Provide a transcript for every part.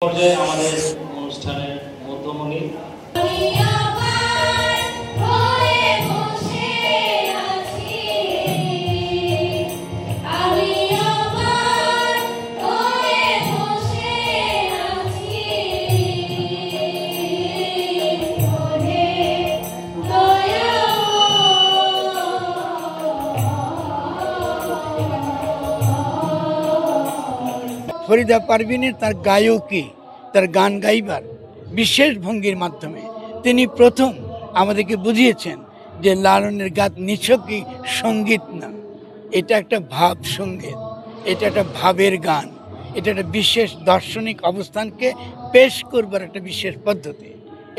পর্যায়ে আমাদের অনুষ্ঠানের মধ্যমণি ফরিদা পারভিনের তার গায়কী, তার গান গাইবার বিশেষ ভঙ্গির মাধ্যমে তিনি প্রথম আমাদেরকে বুঝিয়েছেন যে লালনের গান নিছকই সঙ্গীত না, এটা একটা ভাব সঙ্গীত, এটা একটা ভাবের গান, এটা একটা বিশেষ দার্শনিক অবস্থানকে পেশ করবার একটা বিশেষ পদ্ধতি।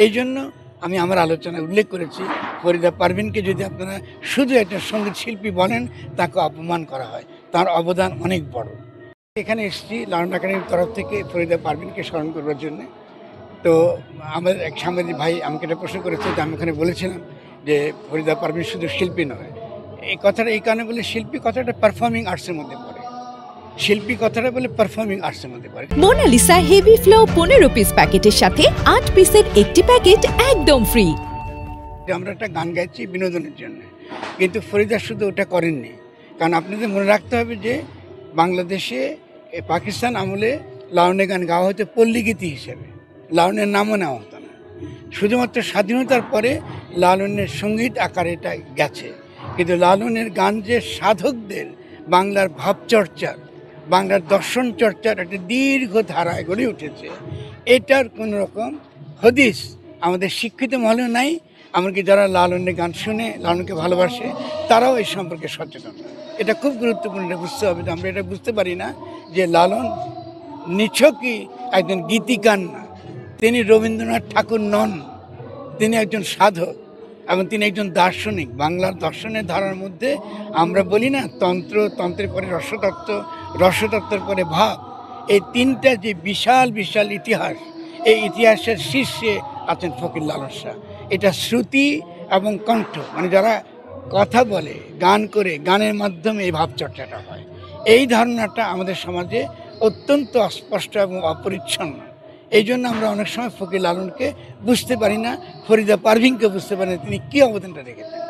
এই জন্য আমি আমার আলোচনায় উল্লেখ করেছি ফরিদা পারভিনকে যদি আপনারা শুধু একটা সঙ্গীত শিল্পী বলেন তাকে অপমান করা হয়, তার অবদান অনেক বড়। এখানে এসেছি লালন একাডেমির তরফ থেকে ফরিদা পারভিনকে স্মরণ করবার জন্য। তো আমাদের এক সাংবাদিক ভাই আমাকে একটা প্রশ্ন করেছে যে আমি ওখানে বলেছিলাম যে ফরিদা পারভিন শুধু শিল্পী নয়। এই কথাটা এই কারণে বলে, শিল্পী কথাটা পারফর্মিং আর্টসের মধ্যে পড়ে, শিল্পী কথাটা বলে পারফর্মিং আর্টসের মধ্যে পড়ে। মোনালিসা হেভি ফ্লো 15 পিস প্যাকেটের সাথে 8 পিসের একটি প্যাকেট একদম ফ্রি। আমরা একটা গান গাইছি বিনোদনের জন্য, কিন্তু ফরিদা শুধু ওটা করেননি। কারণ আপনাদের মনে রাখতে হবে যে বাংলাদেশে পাকিস্তান আমলে লালনের গান গাওয়া হতো পল্লীগীতি হিসেবে, লালনের নামও নেওয়া হতো না। শুধুমাত্র স্বাধীনতার পরে লালনের সঙ্গীত আকারে এটা গেছে, কিন্তু লালনের গান যে সাধকদের বাংলার ভাবচর্চার, বাংলার দর্শন চর্চার একটা দীর্ঘ ধারায় গড়ে উঠেছে, এটার কোনো রকম হদিস আমাদের শিক্ষিত মহলেও নাই। এমনকি যারা লালনের গান শুনে, লালনকে ভালোবাসে, তারাও এই সম্পর্কে সচেতন। এটা খুব গুরুত্বপূর্ণ, এটা বুঝতে হবে। আমরা এটা বুঝতে পারি না যে লালন নিছকই একজন গীতিকার না, তিনি রবীন্দ্রনাথ ঠাকুর নন, তিনি একজন সাধক এবং তিনি একজন দার্শনিক। বাংলার দর্শনের ধারার মধ্যে আমরা বলি না তন্ত্র, তন্ত্রের পরে রসতত্ত্ব, রসতত্ত্বের পরে ভাব, এই তিনটা যে বিশাল বিশাল ইতিহাস, এই ইতিহাসের শীর্ষে আছেন ফকির লালন শাহ। এটা শ্রুতি এবং কণ্ঠ, মানে যারা কথা বলে, গান করে, গানের মাধ্যমে এই ভাবচর্চাটা হয়। এই ধারণাটা আমাদের সমাজে অত্যন্ত অস্পষ্ট এবং অপরিচ্ছন্ন। এই জন্য আমরা অনেক সময় ফকির লালনকে বুঝতে পারি না, ফরিদা পারভিনকে বুঝতে পারি না তিনি কী অবদানটা রেখেছেন।